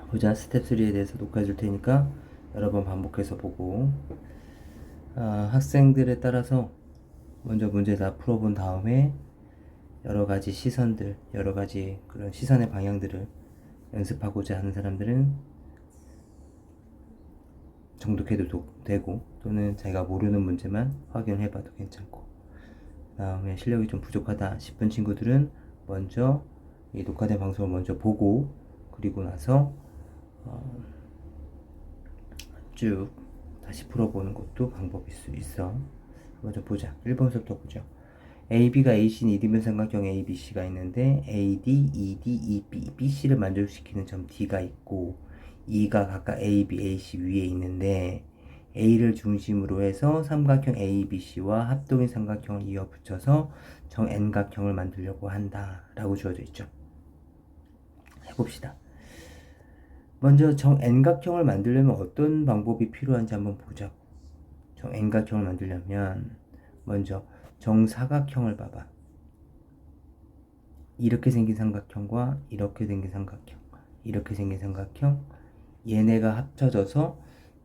보자. 스텝 3에 대해서 녹화해 줄 테니까 여러 번 반복해서 보고, 학생들에 따라서 먼저 문제 다 풀어본 다음에 여러 가지 시선들, 여러 가지 그런 시선의 방향들을 연습하고자 하는 사람들은 정독해도 되고, 또는 자기가 모르는 문제만 확인해봐도 괜찮고, 그 다음에 실력이 좀 부족하다 싶은 친구들은 먼저 이 녹화된 방송을 먼저 보고, 그리고 나서 쭉 다시 풀어보는 것도 방법일 수 있어. 한번 좀 보자. 1번부터 보죠. AB가 AC는 이등변 삼각형 ABC가 있는데 AD, ED, EB, BC를 만족시키는 점 D가 있고, E가 각각 AB, AC 위에 있는데 A를 중심으로 해서 삼각형 ABC와 합동인 삼각형을 이어 붙여서 정 N각형을 만들려고 한다 라고 주어져 있죠. 해봅시다. 먼저 정 N각형을 만들려면 어떤 방법이 필요한지 한번 보자고. 정 N각형을 만들려면 먼저 정사각형을 봐봐. 이렇게 생긴 삼각형과 이렇게 생긴 삼각형, 이렇게 생긴 삼각형, 얘네가 합쳐져서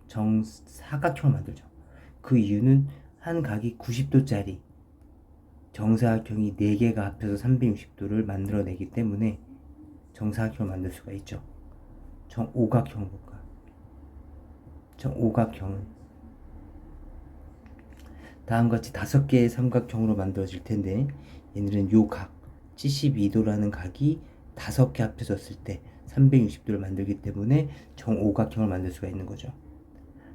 정사각형을 만들죠. 그 이유는 한 각이 90도짜리 정사각형이 4개가 합쳐서 360도를 만들어내기 때문에 정사각형을 만들 수가 있죠. 정오각형을 볼까? 정오각형은 다음같이 5개의 삼각형으로 만들어질 텐데, 얘들은 요 각 72도라는 각이 5개 합쳐졌을 때 360도를 만들기 때문에 정오각형을 만들 수가 있는 거죠.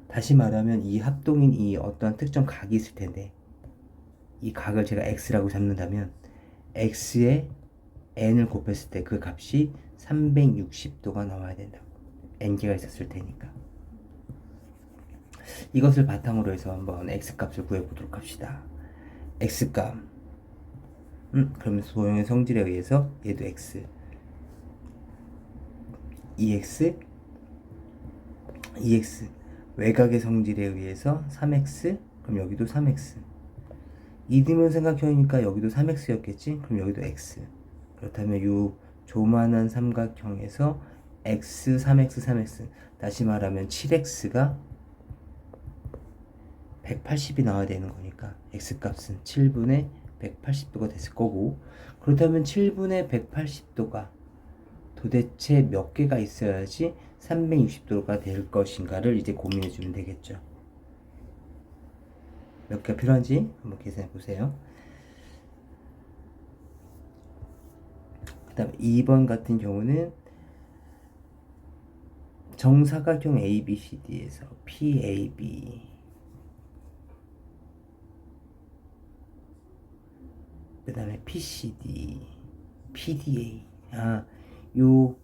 다시 말하면 이 합동인 이 어떤 특정 각이 있을 텐데, 이 각을 제가 x라고 잡는다면 x에 n을 곱했을 때 그 값이 360도가 나와야 된다고. n개가 있었을 테니까. 이것을 바탕으로 해서 한번 x값을 구해보도록 합시다. x값, 그러면 도형의 성질에 의해서 얘도 x, 2x, 2x, 외곽의 성질에 의해서 3x, 그럼 여기도 3x. 이등변 삼각형이니까 여기도 3x였겠지? 그럼 여기도 x. 그렇다면 이 조만한 삼각형에서 x, 3x, 3x, 다시 말하면 7x가 180이 나와야 되는 거니까 x값은 7분의 180도가 됐을 거고, 그렇다면 7분의 180도가 도대체 몇 개가 있어야지 360도가 될 것인가를 이제 고민해 주면 되겠죠. 몇 개가 필요한지 한번 계산해 보세요. 그 다음 2번 같은 경우는 정사각형 ABCD에서 PAB, 그 다음에 PCD, PDA, 요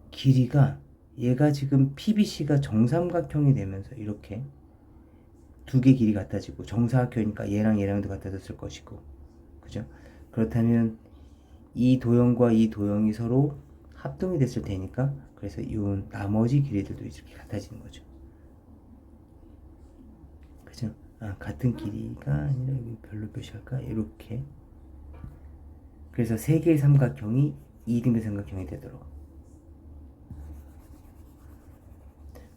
길이가, 얘가 지금 PBC가 정삼각형이 되면서 이렇게 2개 길이 같아지고, 정사각형이니까 얘랑 얘랑도 같아졌을 것이고, 그죠? 그렇다면 이 도형과 이 도형이 서로 합동이 됐을 테니까, 그래서 이 나머지 길이들도 이렇게 같아지는 거죠. 그죠? 같은 길이가 아니라 여기 별로 표시할까? 이렇게. 그래서 3개의 삼각형이 2등변 삼각형이 되도록.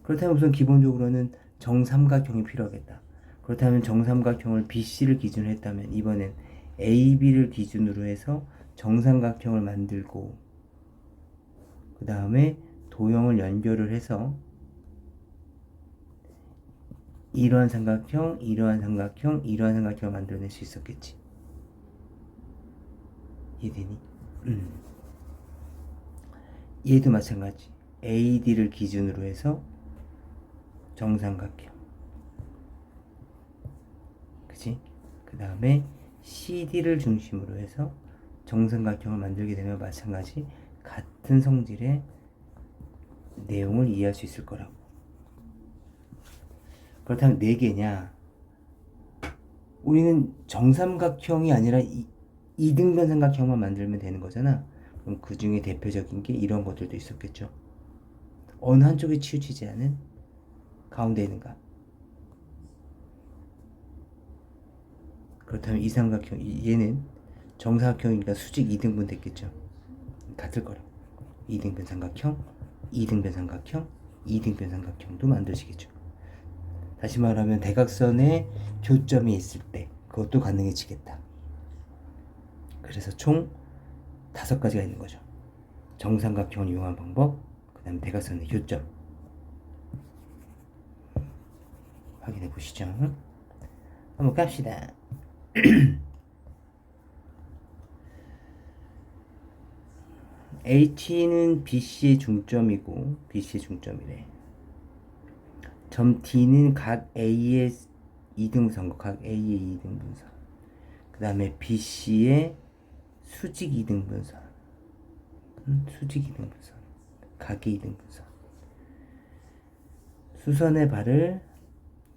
그렇다면 우선 기본적으로는 정삼각형이 필요하겠다. 그렇다면 정삼각형을 BC를 기준으로 했다면 이번엔 AB를 기준으로 해서 정삼각형을 만들고, 그 다음에 도형을 연결을 해서 이러한 삼각형, 이러한 삼각형, 이러한 삼각형을 만들어낼 수 있었겠지. 이해되니? 얘도 마찬가지. AD를 기준으로 해서 정삼각형, 그치? 그 다음에 CD를 중심으로 해서 정삼각형을 만들게 되면 마찬가지 같은 성질의 내용을 이해할 수 있을 거라고. 그렇다면 4개냐? 우리는 정삼각형이 아니라 이등변 삼각형만 만들면 되는 거잖아. 그럼 그 중에 대표적인 게 이런 것들도 있었겠죠. 어느 한쪽에 치우치지 않은 가운데 있는 값. 그렇다면 이 삼각형, 얘는 정사각형이니까 수직 2등분 됐겠죠. 같을 거라고. 2등변 삼각형, 2등변 삼각형, 2등변 삼각형도 만들어지겠죠. 다시 말하면 대각선에 교점이 있을 때 그것도 가능해지겠다. 그래서 총 5가지가 있는 거죠. 정삼각형을 이용한 방법, 그 다음에 대각선의 교점. 확인해 보시죠. 한번 갑시다. H는 BC의 중점이고, BC의 중점이래. 점 D는 각 A의 2등분선, 각 A의 2등분선. 그 다음에 BC의 수직 2등분선. 수직 2등분선. 각의 2등분선. 수선의 발을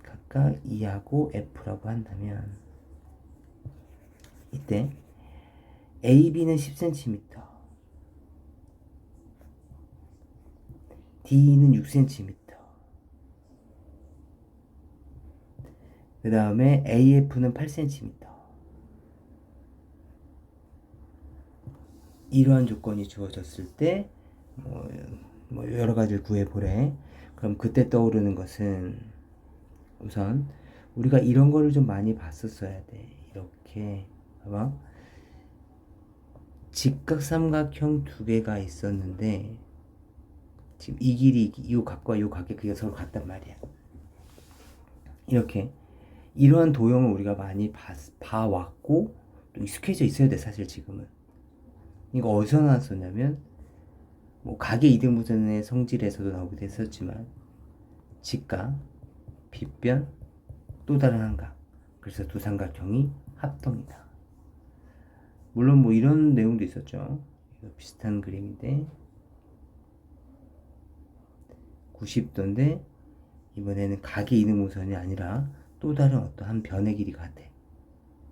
각각 E하고 F라고 한다면, 이때 AB는 10cm, D는 6cm, 그 다음에 AF는 8cm. 이러한 조건이 주어졌을 때 뭐 여러 가지를 구해보래. 그럼 그때 떠오르는 것은 우선 우리가 이런 거를 좀 많이 봤었어야 돼. 이렇게 봐봐. 직각삼각형 2개가 있었는데 지금 이 길이 이 각과 이 각이 그게 서로 같단 말이야. 이렇게 이러한 도형을 우리가 많이 봐왔고 또 익숙해져 있어야 돼. 사실 지금은 이거 어디서 나왔었냐면 뭐 각의 2등분선의 성질에서도 나오기도 했었지만 직각, 빗변, 또 다른 한각. 그래서 두 삼각형이 합동이다. 물론 뭐 이런 내용도 있었죠. 이거 비슷한 그림인데 90도인데 이번에는 각의 2등분선이 아니라 또 다른 어떤 한 변의 길이가 같아.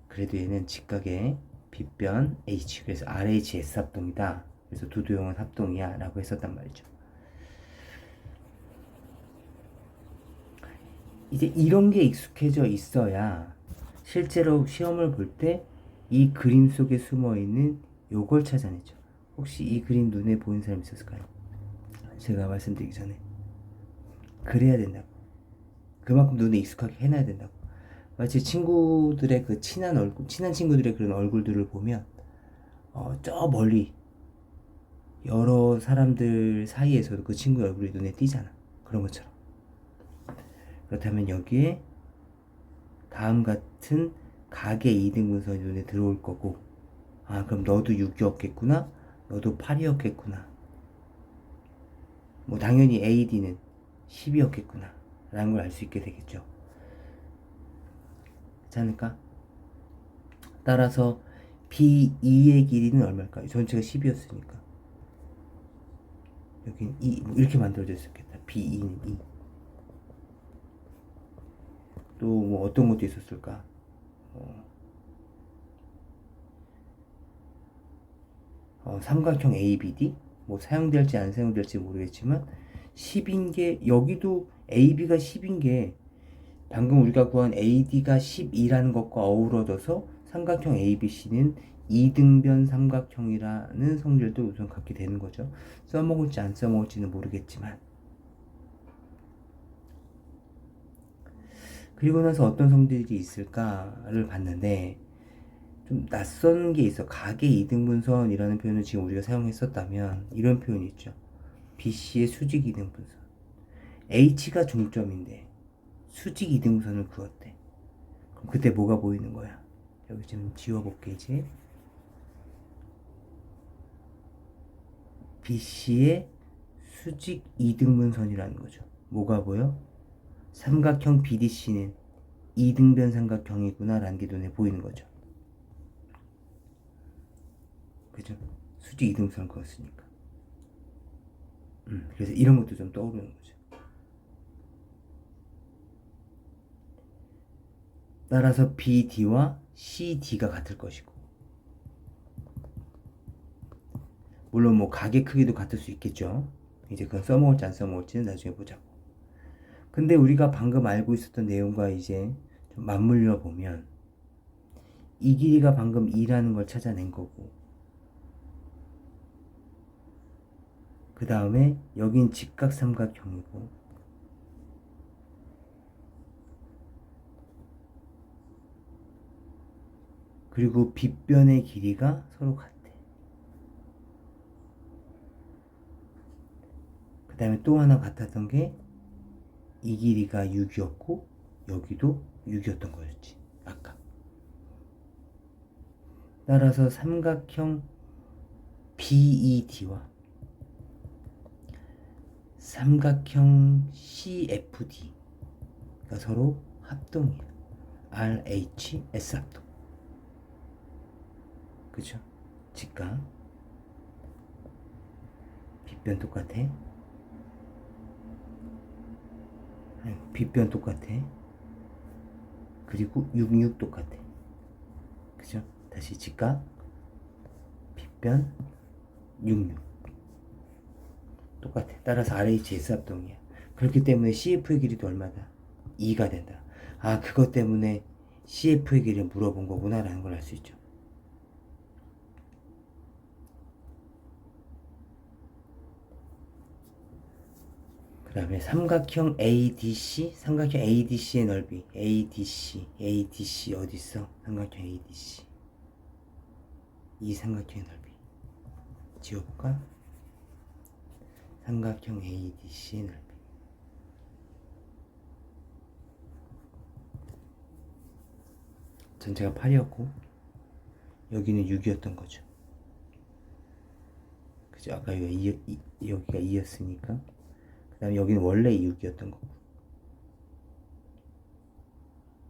그래도 얘는 직각의 빗변 H, 그래서 RHS 합동이다. 그래서 두 도형은 합동이야 라고 했었단 말이죠. 이제 이런 게 익숙해져 있어야 실제로 시험을 볼 때 이 그림 속에 숨어있는 요걸 찾아내죠. 혹시 이 그림 눈에 보이는 사람 있었을까요? 제가 말씀드리기 전에 그래야 된다고. 그만큼 눈에 익숙하게 해놔야 된다고. 마치 친구들의 그 친한 친구들의 그런 얼굴들을 보면 저 멀리 여러 사람들 사이에서도 그 친구의 얼굴이 눈에 띄잖아. 그런 것처럼. 그렇다면 여기에 다음 같은 각의 2등분선이 눈에 들어올 거고, 아 그럼 너도 6이었겠구나, 너도 8이었겠구나, 뭐 당연히 AD는 10이었겠구나 라는 걸 알 수 있게 되겠죠. 그렇지 않을까? 따라서 B2의 길이는 얼마일까요? 전체가 10이었으니까 여기는 2, 뭐 이렇게 만들어져 있었겠다. B2는 2. 또 뭐 어떤 것도 있었을까? 삼각형 ABD 뭐 사용될지 안 사용될지 모르겠지만 10인 게 여기도 AB가 10인 게 방금 우리가 구한 AD가 12라는 것과 어우러져서 삼각형 ABC는 2등변 삼각형이라는 성질도 우선 갖게 되는 거죠. 써먹을지 안 써먹을지는 모르겠지만 그리고 나서 어떤 성질이 있을까를 봤는데 좀 낯선 게 있어. 각의 2등분선이라는 표현을 지금 우리가 사용했었다면 이런 표현이 있죠. BC의 수직 2등분선. H가 중점인데 수직 2등분선을 그었대. 그럼 그때 뭐가 보이는 거야? 여기 좀 지워볼게 이제. BC의 수직 2등분선이라는 거죠. 뭐가 보여? 삼각형 BDC는 2등변 삼각형이구나 라는 게 눈에 보이는 거죠. 그죠? 수직 2등분선을 그었으니까. 그래서 이런 것도 좀 떠오르는 거죠. 따라서 BD와 CD가 같을 것이고, 물론 뭐 각의 크기도 같을 수 있겠죠. 이제 그건 써먹을지 안 써먹을지는 나중에 보자고. 근데 우리가 방금 알고 있었던 내용과 이제 좀 맞물려 보면 이 길이가 방금 2라는 걸 찾아낸 거고, 그 다음에 여긴 직각삼각형이고, 그리고 빗변의 길이가 서로 같대. 그 다음에 또 하나 같았던 게 이 길이가 6이었고 여기도 6이었던 거였지 아까. 따라서 삼각형 BED와 삼각형 CFD가 서로 합동이야. RHS 합동. 그죠? 직각 빗변 똑같아. 빗변 똑같아. 그리고 66 똑같아. 그죠? 다시 직각 빗변 66 똑같아. 따라서 RHS 합동이야. 그렇기 때문에 CF의 길이도 얼마다? 2가 된다. 아, 그것 때문에 CF의 길이를 물어본 거구나 라는 걸 알 수 있죠. 그 다음에 삼각형 ADC, 삼각형 ADC의 넓이, ADC 어디 있어? 삼각형 ADC. 이 삼각형의 넓이 지워볼까? 삼각형 ADC의 넓이. 전체가 8이었고 여기는 6이었던 거죠. 그죠? 아까 여기가 2였으니까. 그 다음에 여기는 원래 6이었던 거고.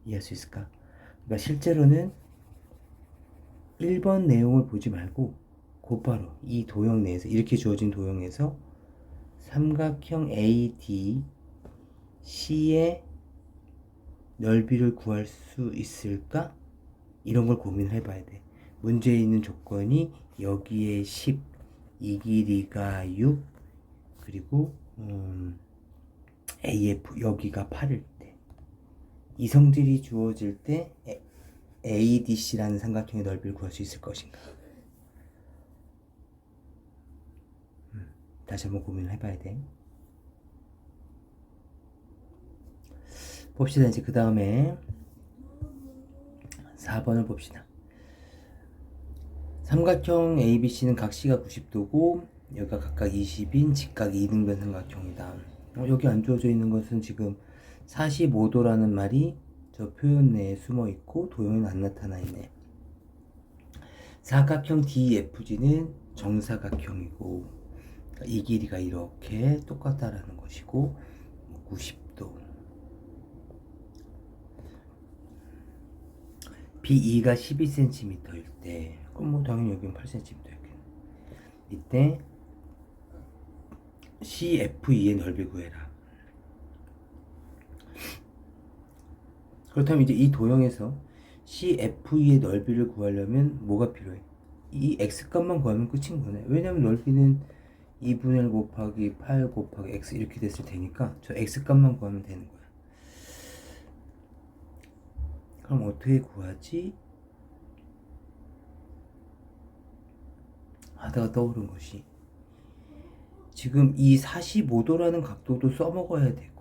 이해할 수 있을까? 그러니까 실제로는 1번 내용을 보지 말고 곧바로 이 도형 내에서, 이렇게 주어진 도형에서 삼각형 ADC의 넓이를 구할 수 있을까? 이런 걸 고민을 해봐야 돼. 문제에 있는 조건이 여기에 10, 이 길이가 6, 그리고 AF 여기가 8일 때, 이성질이 주어질 때 ADC라는 삼각형의 넓이를 구할 수 있을 것인가? 다시 한번 고민을 해봐야 돼. 봅시다. 이제 그 다음에 4번을 봅시다. 삼각형 ABC는 각 C가 90도고 여기가 각각 20인 직각 2등변 삼각형이다. 여기 안 주어져 있는 것은 지금 45도라는 말이 저 표현 내에 숨어 있고 도형에는 안 나타나 있네. 사각형 DFG는 정사각형이고 이 길이가 이렇게 똑같다라는 것이고 90도. BE가 12cm일 때, 그럼 뭐 당연히 여기는 8cm였겠네. 이때 CFE의 넓이 구해라. 그렇다면 이제 이 도형에서 CFE의 넓이를 구하려면 뭐가 필요해? 이 x값만 구하면 끝인 거네. 왜냐면 넓이는 2분의 1 곱하기 8 곱하기 x 이렇게 됐을 테니까 저 x값만 구하면 되는 거야. 그럼 어떻게 구하지? 하다가 떠오른 것이, 지금 이 45도라는 각도도 써먹어야 되고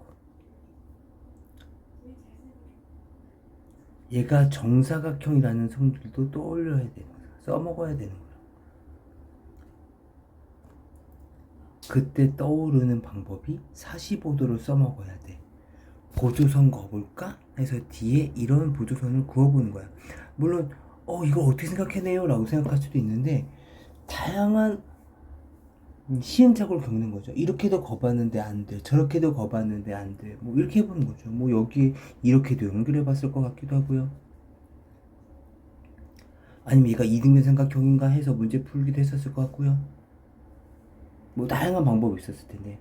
얘가 정사각형이라는 성질도 떠올려야 되는 거야. 써먹어야 되는 거야. 그때 떠오르는 방법이 45도를 써먹어야 돼. 보조선 그어볼까? 해서 뒤에 이런 보조선을 그어보는 거야. 물론 이걸 어떻게 생각해내요? 라고 생각할 수도 있는데 다양한 시행착오를 겪는 거죠. 이렇게도 거봤는데 안 돼. 저렇게도 거봤는데 안 돼. 뭐 이렇게 해보는 거죠. 뭐 여기 이렇게도 연결해봤을 것 같기도 하고요. 아니면 얘가 이등변 삼각형인가 해서 문제 풀기도 했었을 것 같고요. 뭐 다양한 방법이 있었을 텐데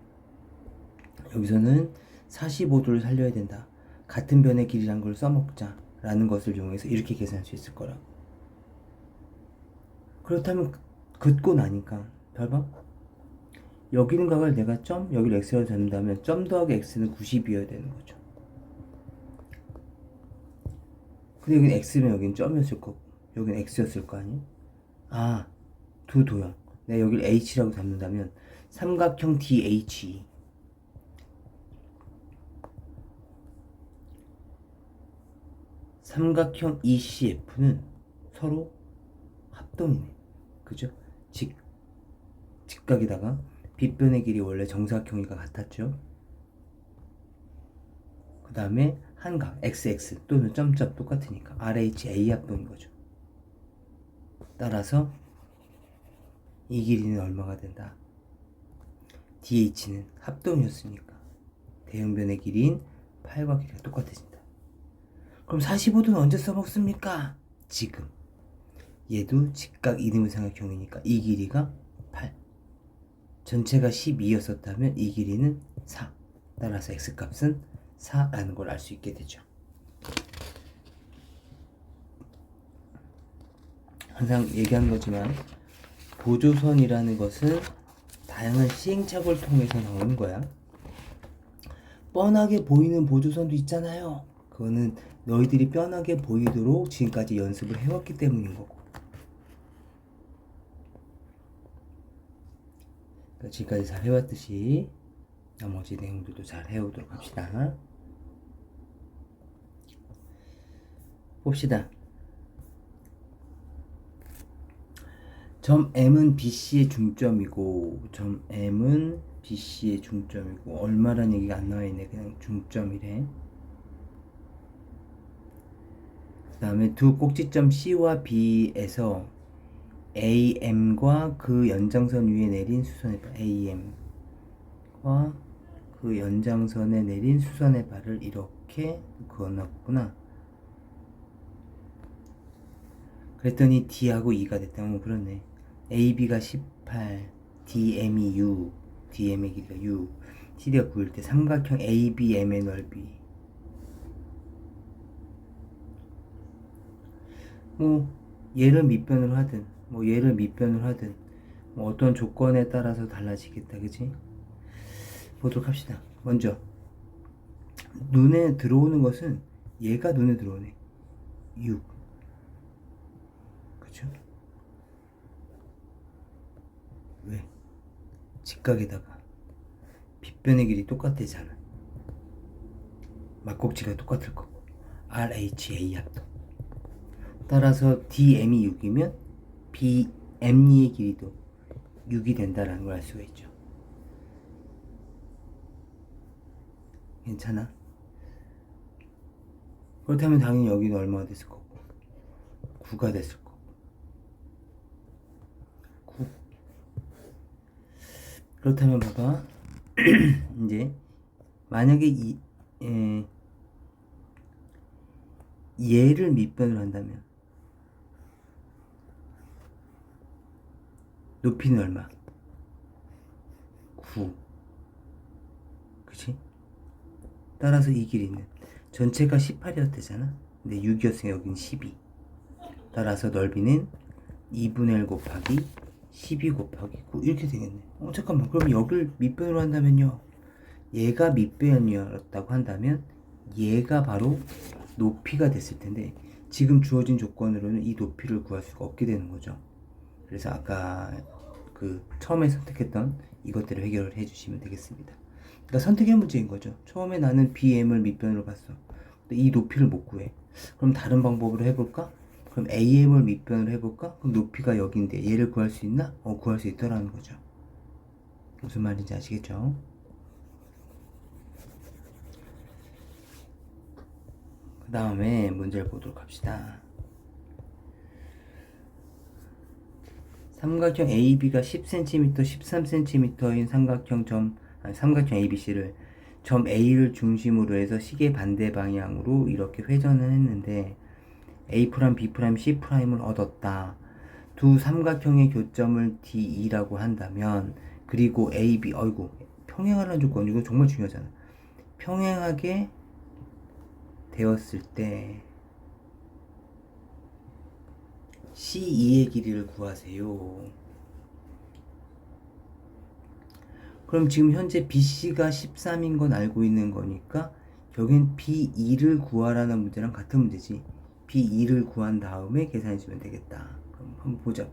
여기서는 45도를 살려야 된다. 같은 변의 길이란 걸 써먹자 라는 것을 이용해서 이렇게 계산할 수 있을 거라고. 그렇다면 긋고 나니까 봐봐. 여기 있는 각을 내가 점, 여기를 x로 잡는다면 점 더하기 x는 90이어야 되는 거죠. 근데 여기는 x면 여기는 점이었을 거고 여기는 x였을 거 아니야? 아, 두 도형. 내가 여기를 h라고 잡는다면 삼각형 DH 삼각형 ECF는 서로 합동이네. 그죠? 직각에다가 빗변의 길이 원래 정사각형이가 같았죠. 그 다음에 한각 XX 또는 점점 똑같으니까 RHA 합동인 거죠. 따라서 이 길이는 얼마가 된다? DH는 합동이었으니까 대형변의 길이인 8과 길이가 똑같아진다. 그럼 45도는 언제 써먹습니까? 지금. 얘도 직각 이등분삼각형이니까 이 길이가 8. 전체가 12였었다면 이 길이는 4. 따라서 x값은 4라는 걸 알 수 있게 되죠. 항상 얘기하는 거지만 보조선이라는 것은 다양한 시행착오를 통해서 나오는 거야. 뻔하게 보이는 보조선도 있잖아요. 그거는 너희들이 뻔하게 보이도록 지금까지 연습을 해왔기 때문인 거고. 그러니까 지금까지 잘 해왔듯이 나머지 내용들도 잘 해오도록 합시다. 봅시다. 점 M은 BC의 중점이고 점 M은 BC의 중점이고 얼마란 얘기가 안 나와있네. 그냥 중점이래. 그 다음에 두 꼭지점 C와 B에서 AM과 그 연장선 위에 내린 수선의 발 AM과 그 연장선에 내린 수선의 발을 이렇게 그어놨구나. 그랬더니 D하고 E가 됐다. 그렇네. AB가 18, DM이 6, DM의 길이가 6, CD가 9일 때 삼각형 ABM의 넓이. 얘를 밑변으로 하든 얘를 밑변으로 하든 어떤 조건에 따라서 달라지겠다. 그치? 보도록 합시다. 먼저 눈에 들어오는 것은 얘가 눈에 들어오네. 6. 그쵸? 왜? 직각에다가 빗변의 길이 똑같대잖아. 막꼭지가 똑같을 거고. RHA 합동. 따라서 DM이 6이면 BM의 길이도 6이 된다라는 걸 알 수가 있죠. 괜찮아? 그렇다면 당연히 여기는 얼마가 됐을 거고 9가 됐을 거고 9. 그렇다면 봐봐. 이제 만약에 얘를 밑변을 한다면 높이는 얼마? 9. 그치? 따라서 이 길이는 전체가 18이었대잖아. 근데 6이었으니까 여기는 12. 따라서 넓이는 2분의 1 곱하기 12 곱하기 9 이렇게 되겠네. 잠깐만. 그럼 여기를 밑변으로 한다면요. 얘가 밑변이었다고 한다면 얘가 바로 높이가 됐을 텐데 지금 주어진 조건으로는 이 높이를 구할 수가 없게 되는 거죠. 그래서 아까 그 처음에 선택했던 이것들을 해결을 해주시면 되겠습니다. 그러니까 선택의 문제인 거죠. 처음에 나는 BM을 밑변으로 봤어. 근데 이 높이를 못 구해. 그럼 다른 방법으로 해볼까? 그럼 AM을 밑변으로 해볼까? 그럼 높이가 여기인데 얘를 구할 수 있나? 구할 수 있더라는 거죠. 무슨 말인지 아시겠죠? 그 다음에 문제를 보도록 합시다. 삼각형 AB가 10cm, 13cm인 삼각형 ABC를 점 A를 중심으로 해서 시계 반대 방향으로 이렇게 회전을 했는데 A', B', C'을 얻었다. 두 삼각형의 교점을 DE라고 한다면 그리고 AB, 평행하라는 조건 이거 정말 중요하잖아. 평행하게 되었을 때 C2의 길이를 구하세요. 그럼 지금 현재 BC가 13인 건 알고 있는 거니까 여긴 B2를 구하라는 문제랑 같은 문제지. B2를 구한 다음에 계산해 주면 되겠다. 그럼 한번 보자.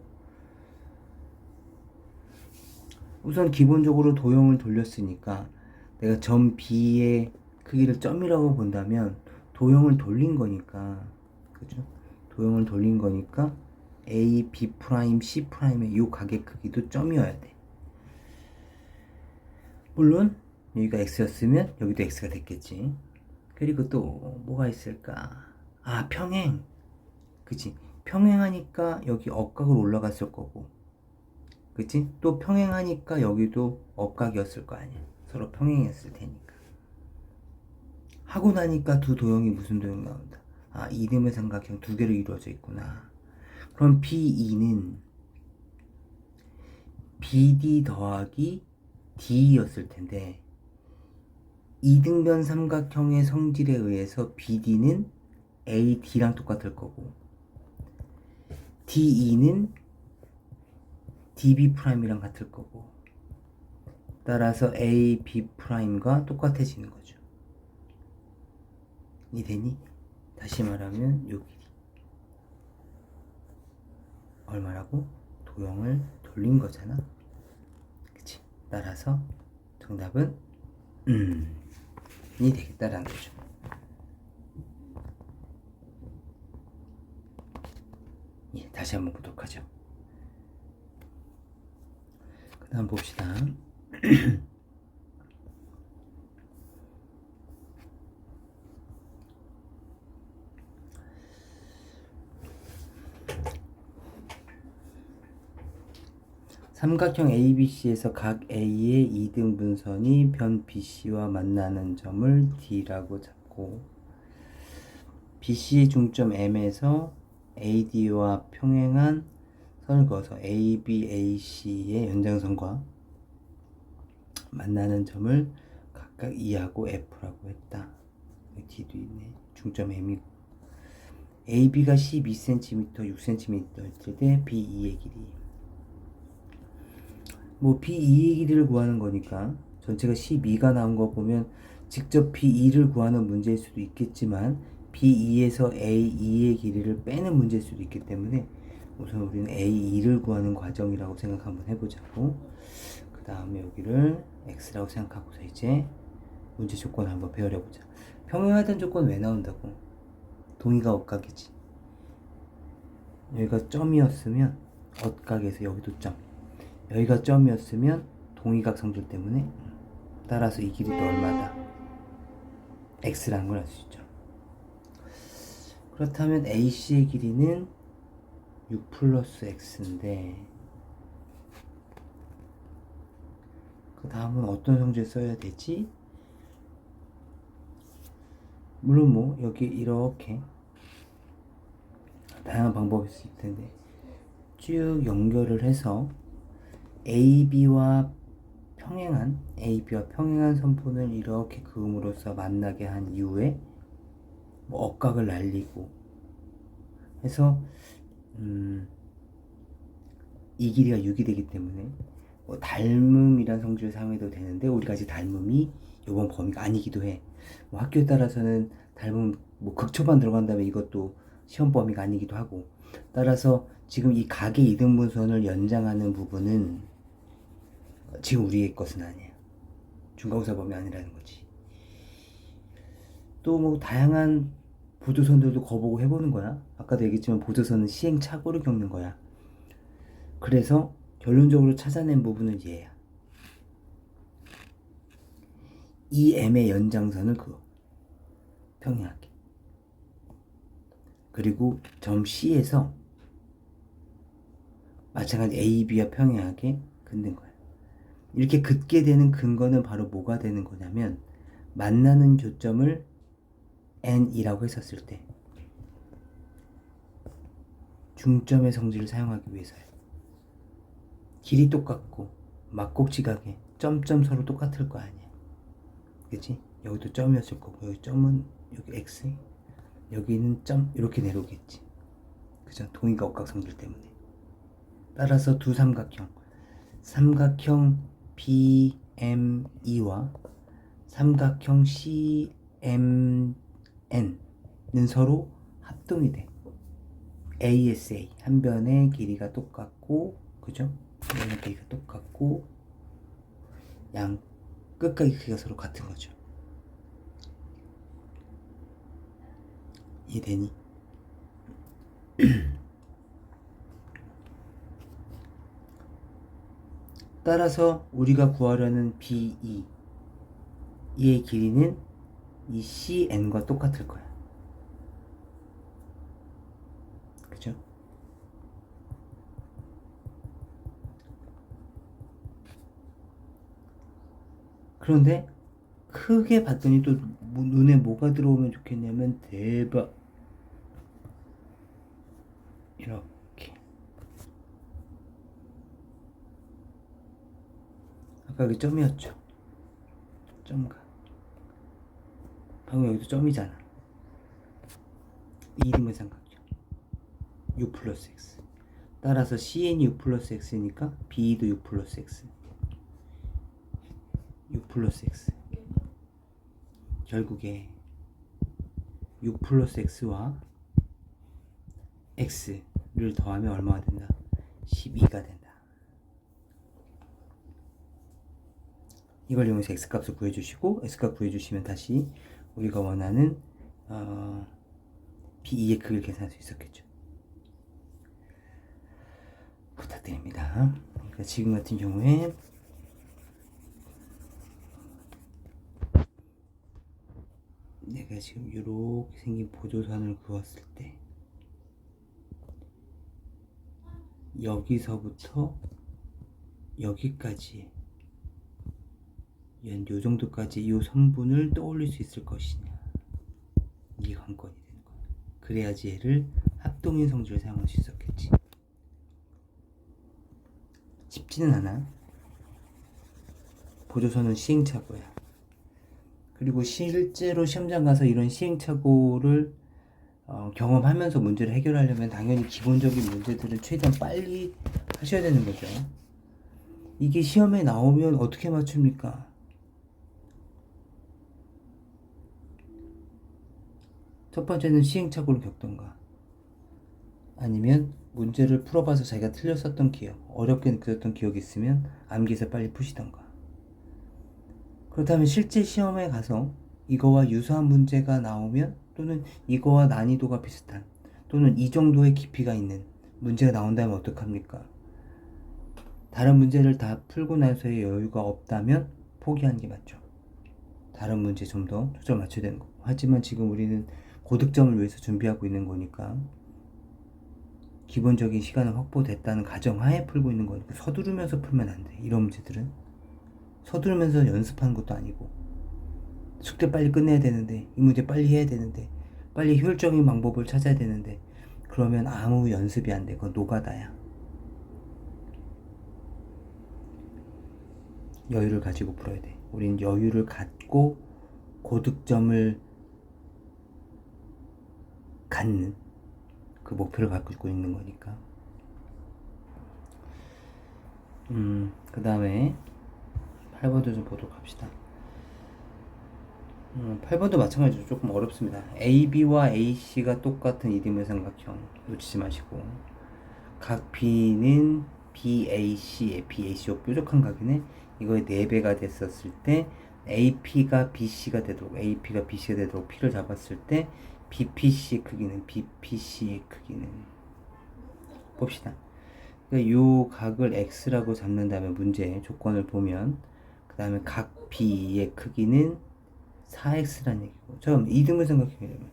우선 기본적으로 도형을 돌렸으니까 내가 점 B의 크기를 점이라고 본다면 도형을 돌린 거니까, 그죠? 도형을 돌린 거니까 A, B 프라임, C 프라임의 요 각의 크기도 점이어야 돼. 물론 여기가 x였으면 여기도 x가 됐겠지. 그리고 또 뭐가 있을까? 아, 평행. 그치? 평행하니까 여기 억각으로 올라갔을 거고, 그치? 또 평행하니까 여기도 억각이었을 거 아니야. 서로 평행했을 테니까. 하고 나니까 두 도형이 무슨 도형 나온다. 아, 이름의 삼각형 두 개로 이루어져 있구나. 그럼 B2는 BD 더하기 D였을 텐데, 이등변 삼각형의 성질에 의해서 BD는 AD랑 똑같을 거고, DE는 DB'이랑 같을 거고, 따라서 AB'과 똑같아지는 거죠. 이되니? 다시 말하면 요 길이 얼마라고? 도형을 돌린 거잖아. 그치? 따라서 정답은 이 되겠다라는 거죠. 예, 다시 한번 보도록 하죠. 그 다음 봅시다. 삼각형 ABC에서 각 A의 2등분선이 변 BC와 만나는 점을 D라고 잡고, BC의 중점 M에서 AD와 평행한 선을 그어서 AB, AC의 연장선과 만나는 점을 각각 E하고 F라고 했다. D도 있네. 중점 M이고, AB가 12cm, 6cm일 때 B2의 길이, 뭐 B2의 길이를 구하는 거니까 전체가 12가 나온 거 보면 직접 B2를 구하는 문제일 수도 있겠지만 B2에서 A2의 길이를 빼는 문제일 수도 있기 때문에 우선 우리는 A2를 구하는 과정이라고 생각 한번 해보자고. 그 다음에 여기를 X라고 생각하고서 이제 문제 조건을 한번 배열해보자. 평행하다는 조건 왜 나온다고? 동의가 억각이지. 여기가 점이었으면 억각에서 여기도 점, 여기가 점이었으면 동의각 성질 때문에, 따라서 이 길이도 얼마다? x라는 걸 알 수 있죠. 그렇다면 AC의 길이는 6 플러스 x인데, 그 다음은 어떤 성질 써야 되지? 물론 뭐 여기 이렇게 다양한 방법이 있을 텐데 쭉 연결을 해서 AB와 평행한 선분을 이렇게 그음으로써 만나게 한 이후에 뭐 억각을 날리고 해서 이 길이가 6이 되기 때문에 뭐 닮음이란 성질을 사용해도 되는데 우리가 아직 닮음이 이번 범위가 아니기도 해. 뭐 학교에 따라서는 닮음 뭐 극초반 들어간다면 이것도 시험 범위가 아니기도 하고, 따라서 지금 이 각의 이등분선을 연장하는 부분은 지금 우리의 것은 아니에요. 중간고사 범위 아니라는 거지. 또 뭐 다양한 보조선들도 거보고 해보는 거야. 아까도 얘기했지만 보조선은 시행착오를 겪는 거야. 그래서 결론적으로 찾아낸 부분은 얘야. 이 M의 연장선을 그어 평행하게, 그리고 점 C에서 마찬가지 A, B와 평행하게 긋는 거야. 이렇게 긋게 되는 근거는 바로 뭐가 되는 거냐면, 만나는 교점을 N이라고 했었을 때 중점의 성질을 사용하기 위해서야. 길이 똑같고 막곡지각에 점점 서로 똑같을 거 아니야. 그치? 여기도 점이었을 거고, 여기 점은 여기 X, 여기는 점, 이렇게 내려오겠지. 그죠? 동의가 억각 성질 때문에. 따라서 두 삼각형 BME와 삼각형 CMN은 서로 합동이 돼. ASA, 한 변의 길이가 똑같고, 그죠? 한 변의 길이가 똑같고, 양 끝각의 크기가 서로 같은 거죠. 이해되니? 따라서 우리가 구하려는 BE 이의 길이는 이 CN과 똑같을 거야. 그죠? 그런데 크게 봤더니 또 눈에 뭐가 들어오면 좋겠냐면 대박 이렇게 아까 그 점이었죠. 점과 방금 여기도 점이잖아. 이 이름의 삼각형 U 플러스 X 따라서 CN이 U 플러스 X니까 BE도 U 플러스 X U 플러스 X 결국에 U 플러스 X와 X를 더하면 얼마가 된다? 12가 된다. 이걸 이용해서 X값을 구해주시고 X값 구해주시면 다시 우리가 원하는 B2의 크기를 계산할 수 있었겠죠. 부탁드립니다. 그러니까 지금 같은 경우에 내가 지금 이렇게 생긴 보조선을 그었을 때 여기서부터 여기까지 요 정도까지 요 선분을 떠올릴 수 있을 것이냐, 이게 관건이 되는 거야. 그래야지 얘를 합동인 성질을 사용할 수 있었겠지. 쉽지는 않아. 보조선은 시행착오야. 그리고 실제로 시험장 가서 이런 시행착오를 경험하면서 문제를 해결하려면 당연히 기본적인 문제들을 최대한 빨리 하셔야 되는 거죠. 이게 시험에 나오면 어떻게 맞춥니까? 첫 번째는 시행착오를 겪던가 아니면 문제를 풀어봐서 자기가 틀렸었던 기억, 어렵게 느껴졌던 기억이 있으면 암기해서 빨리 푸시던가. 그렇다면 실제 시험에 가서 이거와 유사한 문제가 나오면 또는 이거와 난이도가 비슷한 또는 이 정도의 깊이가 있는 문제가 나온다면 어떡합니까? 다른 문제를 다 풀고 나서의 여유가 없다면 포기하는 게 맞죠. 다른 문제 좀 더 초점 맞춰야 되는 거고. 하지만 지금 우리는 고득점을 위해서 준비하고 있는 거니까 기본적인 시간은 확보됐다는 가정하에 풀고 있는 거니까 서두르면서 풀면 안 돼. 이런 문제들은 서두르면서 연습하는 것도 아니고 숙제 빨리 끝내야 되는데 이 문제 빨리 해야 되는데 빨리 효율적인 방법을 찾아야 되는데 그러면 아무 연습이 안 돼. 그건 노가다야. 여유를 가지고 풀어야 돼. 우린 여유를 갖고 고득점을 갖는 그 목표를 갖고 있는 거니까. 그 다음에 8번도 좀 보도록 합시다. 8번도 마찬가지로 조금 어렵습니다. AB와 AC가 똑같은 이등변 삼각형 놓치지 마시고 각 B는 BAC의 BAC요 뾰족한 각이네. 이거의 4배가 됐었을 때 AP가 BC가 되도록 AP가 BC가 되도록 P를 잡았을 때 BPC의 크기는 BPC의 크기는 봅시다. 그러니까 요 각을 X라고 잡는 다음에 문제 조건을 보면 그 다음에 각 B의 크기는 4x라는 얘기고 처음 이등분 삼각형이라면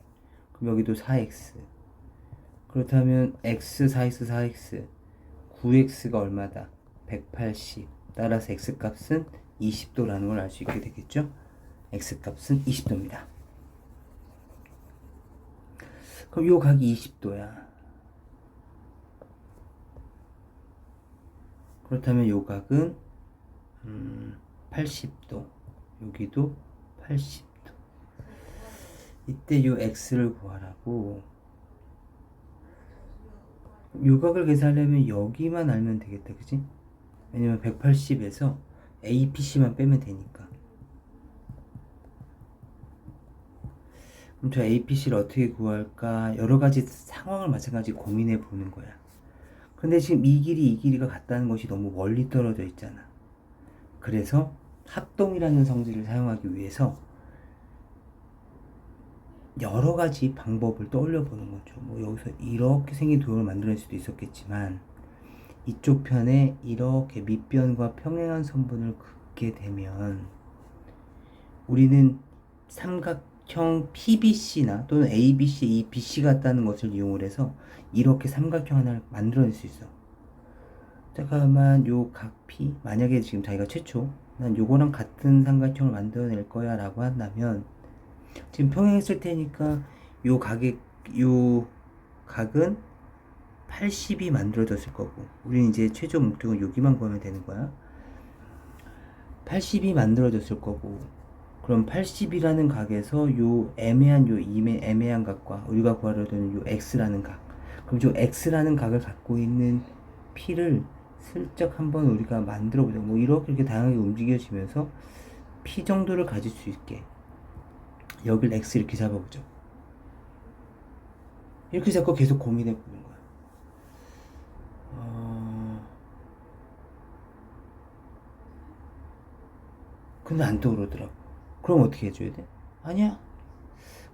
그럼 여기도 4x 그렇다면 x 4x 4x 9x가 얼마다 180 따라서 x값은 20도라는 걸 알 수 있게 되겠죠. x값은 20도입니다. 그럼 요 각이 20도야. 그렇다면 요 각은 80도 여기도 80도 이때 요 x를 구하라고. 요 각을 계산하려면 여기만 알면 되겠다 그치? 왜냐면 180에서 APC만 빼면 되니까. 그럼 저 APC를 어떻게 구할까 여러가지 상황을 마찬가지 고민해 보는 거야. 근데 지금 이 길이가 같다는 것이 너무 멀리 떨어져 있잖아. 그래서 합동이라는 성질을 사용하기 위해서 여러 가지 방법을 떠올려 보는 거죠. 뭐 여기서 이렇게 생긴 도형을 만들어낼 수도 있었겠지만 이쪽 편에 이렇게 밑변과 평행한 선분을 긋게 되면 우리는 삼각형 PBC나 또는 ABC, 이 BC 같다는 것을 이용을 해서 이렇게 삼각형 하나를 만들어낼 수 있어. 잠깐만, 요 각 P, 만약에 지금 자기가 최초 난 요거랑 같은 삼각형을 만들어낼 거야 라고 한다면 지금 평행했을 테니까 요 각은 80이 만들어졌을 거고 우리는 이제 최종 목적은 여기만 구하면 되는 거야. 80이 만들어졌을 거고 그럼 80이라는 각에서 요 애매한 각과 우리가 구하려는 요 x라는 각, 그럼 저 x라는 각을 갖고 있는 p를 슬쩍 한번 우리가 만들어 보자. 뭐 이렇게 다양하게 움직여지면서 p 정도를 가질 수 있게 여길 x 이렇게 잡아보죠. 이렇게 잡고 계속 고민해 보는 거야. 근데 안 떠오르더라고. 그럼 어떻게 해줘야 돼? 아니야.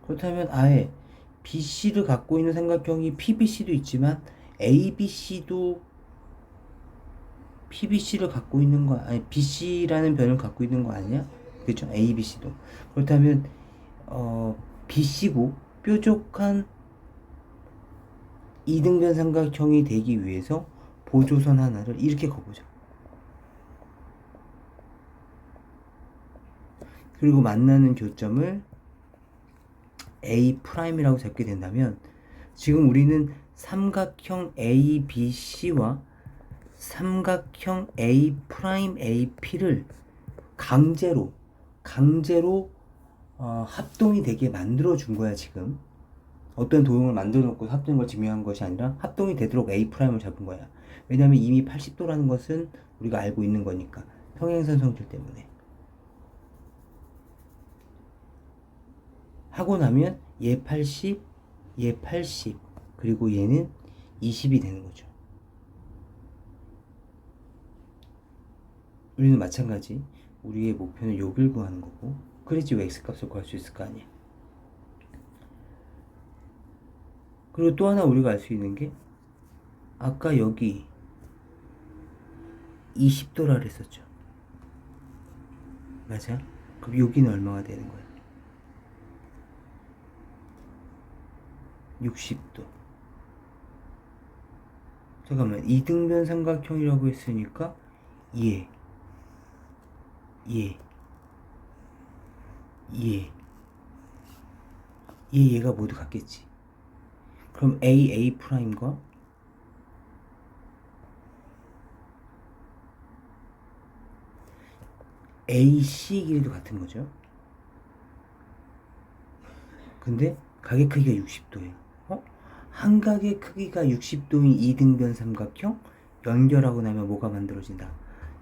그렇다면 아예 BC를 갖고 있는 삼각형이 PBC도 있지만 ABC도 PBC를 갖고 있는 거 아니 BC라는 변을 갖고 있는 거 아니야? 그렇죠? ABC도. 그렇다면 BC고 뾰족한 이등변 삼각형이 되기 위해서 보조선 하나를 이렇게 그어보자. 그리고 만나는 교점을 A'이라고 잡게 된다면 지금 우리는 삼각형 ABC와 삼각형 A'Ap를 강제로 합동이 되게 만들어 준 거야. 지금 어떤 도형을 만들어 놓고 합동인 걸 증명한 것이 아니라 합동이 되도록 A'을 잡은 거야. 왜냐면 이미 80도라는 것은 우리가 알고 있는 거니까 평행선 성질 때문에. 하고 나면 얘 80, 얘 80, 그리고 얘는 20이 되는 거죠. 우리는 마찬가지 우리의 목표는 여길 구하는 거고 그래야지 왜 x값을 구할 수 있을 거 아니야. 그리고 또 하나 우리가 알 수 있는 게 아까 여기 20도라 그랬었죠. 맞아? 그럼 여기는 얼마가 되는 거야? 60도. 잠깐만, 이등변 삼각형이라고 했으니까 얘가 모두 같겠지. 그럼 A'A'과 AC 길이도 같은 거죠. 근데 각의 크기가 60도예요. 한 각의 크기가 60도인 이등변 삼각형 연결하고 나면 뭐가 만들어진다?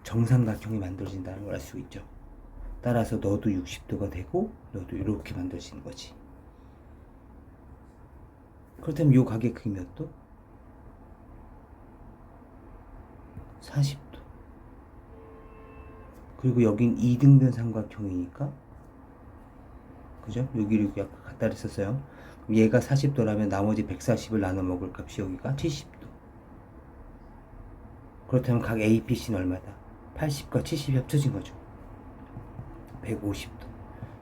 정삼각형이 만들어진다는 걸 알 수 있죠. 따라서 너도 60도가 되고 너도 이렇게 만들어지는 거지. 그렇다면 이 각의 크기 몇 도? 40도. 그리고 여긴 이등변 삼각형이니까 그죠? 여기를 약간 갖다 했었어요. 그럼 얘가 40도라면 나머지 140을 나눠 먹을 값이 여기가 70도. 그렇다면 각 ABC는 얼마다? 80과 70이 합쳐진 거죠. 150도.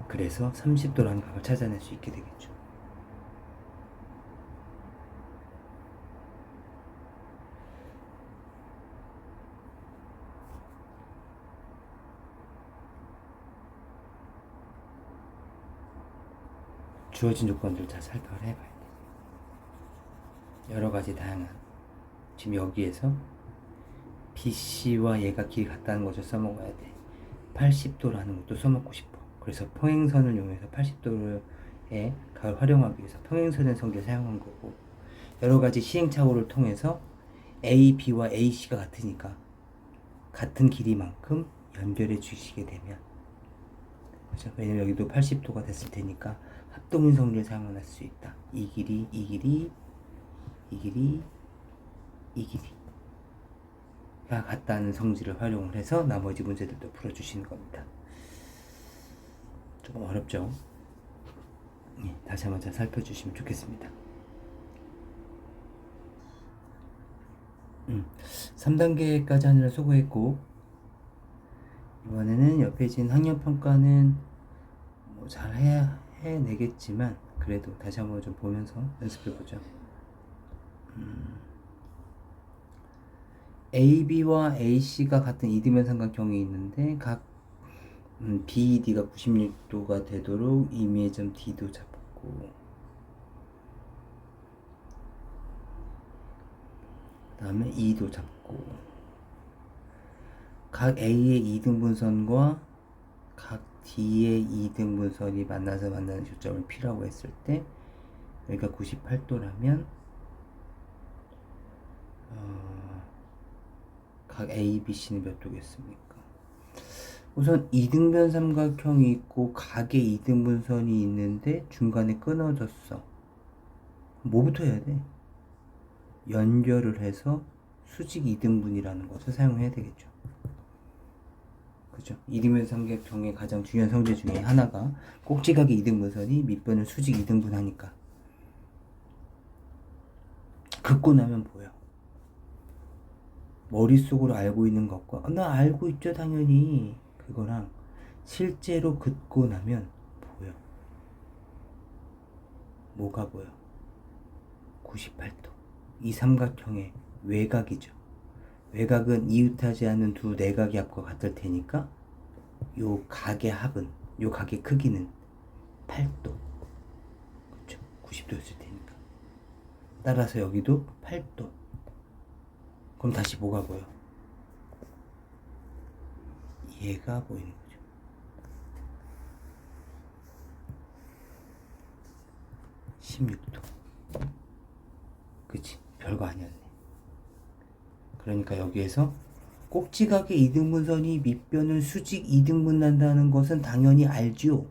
그래서 30도라는 값을 찾아낼 수 있게 되겠죠. 주어진 조건들 잘 살펴를 해봐야 돼. 여러 가지 다양한 지금 여기에서 BC와 얘가 길이 같다는 것을 써먹어야 돼. 80도라는 것도 써먹고 싶어. 그래서 평행선을 이용해서 80도의 각을 활용하기 위해서 평행선의 성질을 사용한 거고 여러 가지 시행착오를 통해서 A, B와 AC가 같으니까 같은 길이만큼 연결해 주시게 되면 그죠? 왜냐면 여기도 80도가 됐을 테니까 합동인 성질을 사용할 수 있다. 이 길이, 이 길이, 이 길이, 이 길이 같다는 성질을 활용을 해서 나머지 문제들도 풀어주시는 겁니다. 조금 어렵죠? 예, 다시 한번 잘 살펴주시면 좋겠습니다. 3단계까지 하느라 수고했고, 이번에는 옆에 진 학력평가는 뭐 잘 해내겠지만 그래도 다시 한번 좀 보면서 연습해보죠. AB와 AC가 같은 이등변 삼각형이 있는데 각 BED가 96도가 되도록 임의의 점 D도 잡고, 그 다음에 E도 잡고, 각 A의 이등분선과 각 D의 이등분선이 만나서 만나는 교점을 P라고 했을 때 여기가 98도라면 각 A, B, C는 몇 도겠습니까? 우선 이등변 삼각형이 있고 각의 이등분선이 있는데 중간에 끊어졌어. 뭐부터 해야 돼? 연결을 해서 수직 이등분이라는 것을 사용해야 되겠죠. 그죠? 이등변 삼각형의 가장 중요한 성질 중에 하나가 꼭지각의 이등분선이 밑변을 수직 이등분하니까. 긋고 나면 보여. 머릿속으로 알고 있는 것과 나 알고 있죠 당연히, 그거랑 실제로 긋고 나면 보여. 뭐가 보여? 98도. 이 삼각형의 외곽이죠. 외곽은 이웃하지 않는 두 내각의 합과 같을 테니까 요 각의 합은, 요 각의 크기는 8도. 그렇죠? 90도였을 테니까. 따라서 여기도 8도. 그럼 다시 뭐가 보여? 얘가 보이는 거죠. (16도) 그치? 별거 아니었네. 그러니까 여기에서 꼭지각의 이등분선이 밑변을 수직 이등분한다는 것은 당연히 알죠.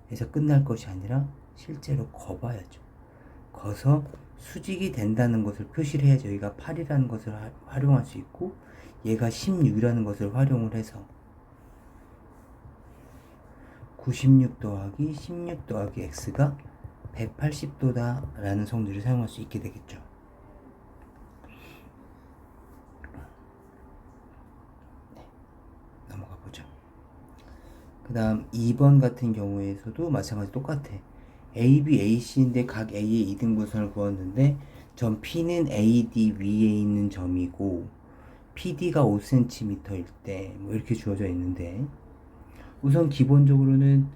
그래서 끝날 것이 아니라 실제로 거봐야죠. 거서 수직이 된다는 것을 표시를 해야죠. 여기가 8이라는 것을 활용할 수 있고 얘가 16이라는 것을 활용을 해서 96 더하기 16 더하기 x가 180도다 라는 성질을 사용할 수 있게 되겠죠. 네, 넘어가 보죠. 그 다음 2번 같은 경우에서도 마찬가지 똑같아. AB, AC인데 각 A의 이등분선을 구했는데 점 P는 AD 위에 있는 점이고 PD가 5cm일 때 뭐 이렇게 주어져 있는데, 우선 기본적으로는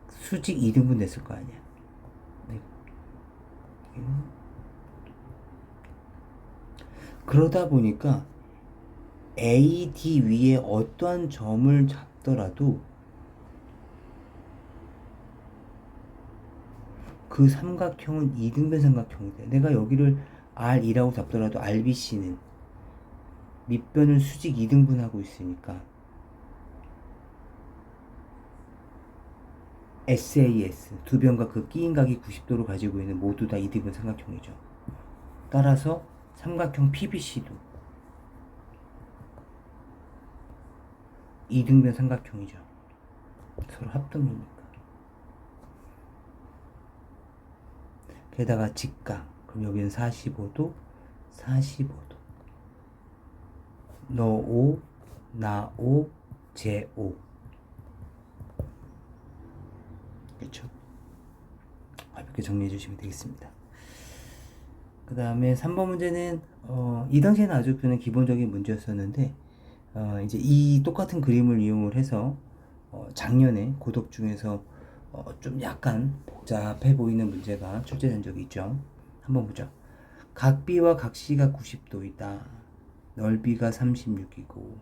수직 이등분 됐을 거 아니야. 그러다 보니까 AD 위에 어떠한 점을 잡더라도 그 삼각형은 이등변 삼각형이 돼. 내가 여기를 R2라고 잡더라도 RBC는 밑변을 수직 이등분하고 있으니까 SAS 두 변과 그 끼인 각이 90도로 가지고 있는 모두 다 이등변 삼각형이죠. 따라서 삼각형 PBC도 이등변 삼각형이죠. 서로 합동이니까. 게다가 직각, 그럼 여기는 45도, 45도. 너 5, 나 5, 제 5. 그렇죠? 가볍게 정리해 주시면 되겠습니다. 그 다음에 3번 문제는 이 당시에는 아주 그냥 기본적인 문제였었는데 이제 이 똑같은 그림을 이용을 해서 작년에 고독 중에서 좀 약간 복잡해 보이는 문제가 출제된 적이 있죠. 한번 보죠. 각 B와 각 C가 90도이다. 넓이가 36이고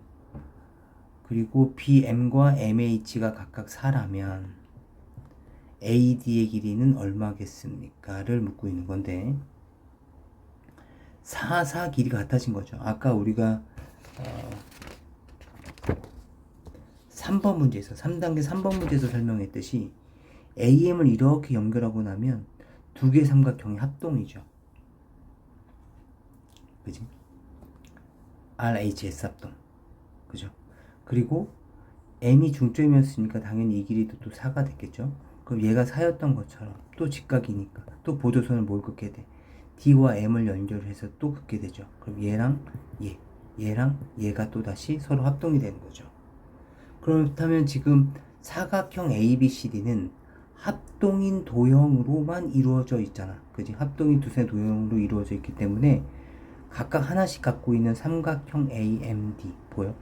그리고 BM과 MH가 각각 4라면 AD의 길이는 얼마겠습니까? 를 묻고 있는 건데 4 길이가 같아진 거죠. 아까 우리가 3번 문제에서 3단계 3번 문제에서 설명했듯이 AM을 이렇게 연결하고 나면 두 개의 삼각형이 합동이죠. 그지? RHS 합동. 그죠? 그리고 M이 중점이었으니까 당연히 이 길이도 또 4가 됐겠죠? 그럼 얘가 4였던 것처럼 또 직각이니까 또 보조선을 뭘 긋게 돼? D와 M을 연결해서 또 긋게 되죠. 그럼 얘랑 얘랑 얘가 또 다시 서로 합동이 되는 거죠. 그렇다면 지금 사각형 ABCD는 합동인 도형으로만 이루어져 있잖아. 그지? 합동인 두세 도형으로 이루어져 있기 때문에 각각 하나씩 갖고 있는 삼각형 AMD 보여?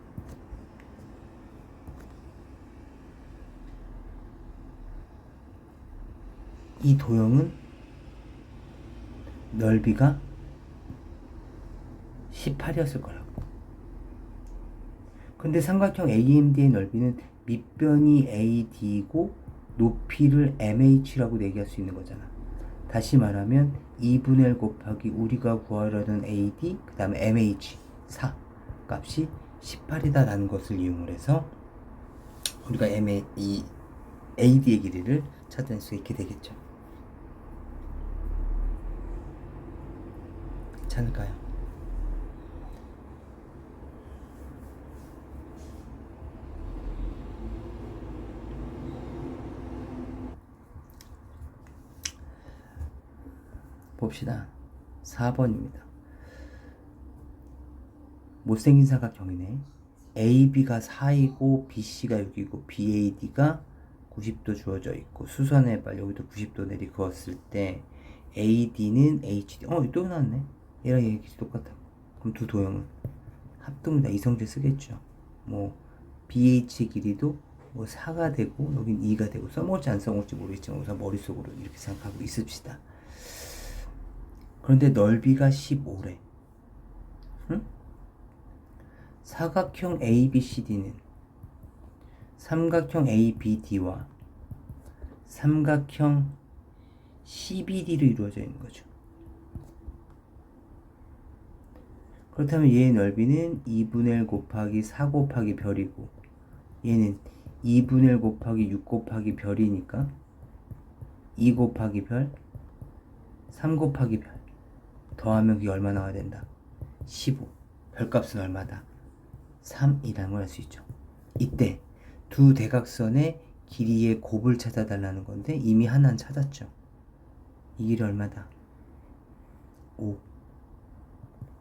이 도형은 넓이가 18이었을 거라고. 근데 삼각형 AMD의 넓이는 밑변이 AD이고 높이를 MH라고 얘기할 수 있는 거잖아. 다시 말하면 2분의 1 곱하기 우리가 구하려는 AD 그 다음에 MH 4 값이 18이다 라는 것을 이용을 해서 우리가 이 AD의 길이를 찾아낼 수 있게 되겠죠. 괜찮을까요? 봅시다. 4번입니다. 못생긴 사각형이네. AB가 4이고 BC가 6이고 BAD가 90도 주어져 있고 수선해봐. 여기도 90도 내리 그었을 때 AD는 HD 또 나왔네. 얘랑 얘 길이 똑같아. 그럼 두 도형은 합동이다. 이성질 쓰겠죠. 뭐 BH의 길이도 뭐 4가 되고 여긴 2가 되고 써먹을지 안 써먹을지 모르겠지만 우선 머릿속으로 이렇게 생각하고 있읍시다. 그런데 넓이가 15래. 응? 사각형 ABCD는 삼각형 ABD와 삼각형 CBD로 이루어져 있는 거죠. 그렇다면 얘의 넓이는 2분의 1 곱하기 4 곱하기 별이고 얘는 2분의 1 곱하기 6 곱하기 별이니까 2 곱하기 별 3 곱하기 별 더하면 그게 얼마 나와야 된다? 15. 별값은 얼마다? 3이라는 걸 알 수 있죠. 이때 두 대각선의 길이의 곱을 찾아달라는 건데 이미 하나는 찾았죠. 이 길이 얼마다? 5.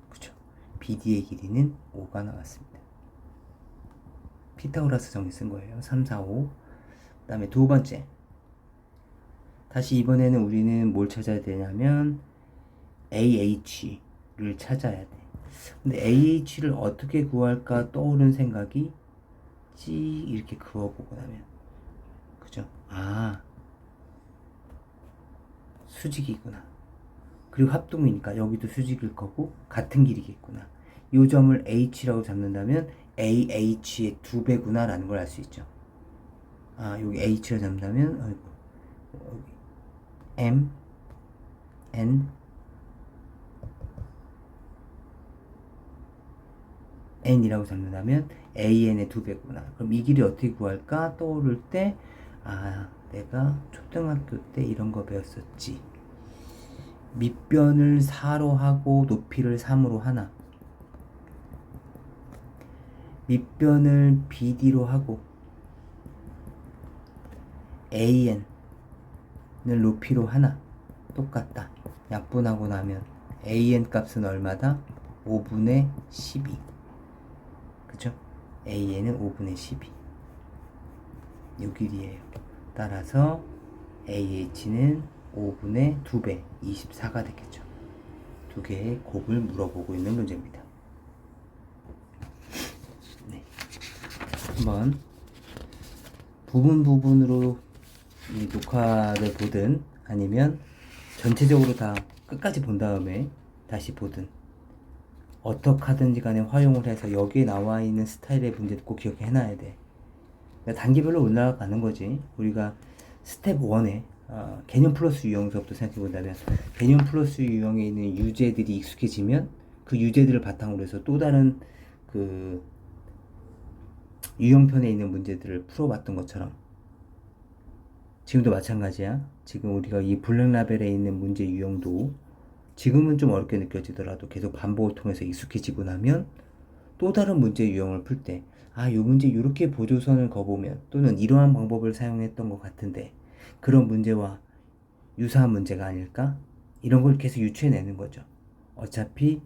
그쵸? BD의 길이는 5가 나왔습니다. 피타고라스 정리 쓴 거예요. 3, 4, 5. 그 다음에 두 번째. 다시 이번에는 우리는 뭘 찾아야 되냐면 AH를 찾아야 돼. 근데 AH를 어떻게 구할까 떠오른 생각이 이렇게 그어보고 나면 그죠? 수직이구나. 그리고 합동이니까 여기도 수직일 거고 같은 길이겠구나. 이 점을 H라고 잡는다면 AH의 2배구나 라는 걸 알 수 있죠. 여기 H를 잡는다면 여기 M N N이라고 잡는다면 AN의 2배구나. 그럼 이 길이 어떻게 구할까 떠오를 때 내가 초등학교 때 이런 거 배웠었지. 밑변을 4로 하고 높이를 3으로 하나. 밑변을 BD로 하고 AN을 높이로 하나. 똑같다. 약분하고 나면 AN 값은 얼마다? 5분의 12. 그죠? AN은 5분의 12. 요 길이에요. 따라서 AH는 5분의 2배, 24가 되겠죠. 두 개의 곱을 물어보고 있는 문제입니다. 네. 한번 부분으로 이 녹화를 보든 아니면 전체적으로 다 끝까지 본 다음에 다시 보든 어떻게 하든지 간에 활용을 해서 여기에 나와 있는 스타일의 문제도 꼭 기억해놔야 돼. 그러니까 단계별로 올라가는 거지. 우리가 스텝 1에 개념 플러스 유형서부터 생각해 본다면 개념 플러스 유형에 있는 유제들이 익숙해지면 그 유제들을 바탕으로 해서 또 다른 그 유형편에 있는 문제들을 풀어봤던 것처럼 지금도 마찬가지야. 지금 우리가 이 블랙라벨에 있는 문제 유형도 지금은 좀 어렵게 느껴지더라도 계속 반복을 통해서 익숙해지고 나면 또 다른 문제 유형을 풀 때, 아, 요 문제 요렇게 보조선을 거보면 또는 이러한 방법을 사용했던 것 같은데 그런 문제와 유사한 문제가 아닐까? 이런 걸 계속 유추해내는 거죠. 어차피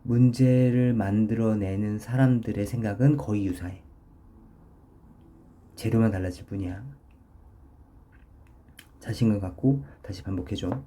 문제를 만들어내는 사람들의 생각은 거의 유사해. 재료만 달라질 뿐이야. 자신감 갖고 다시 반복해줘.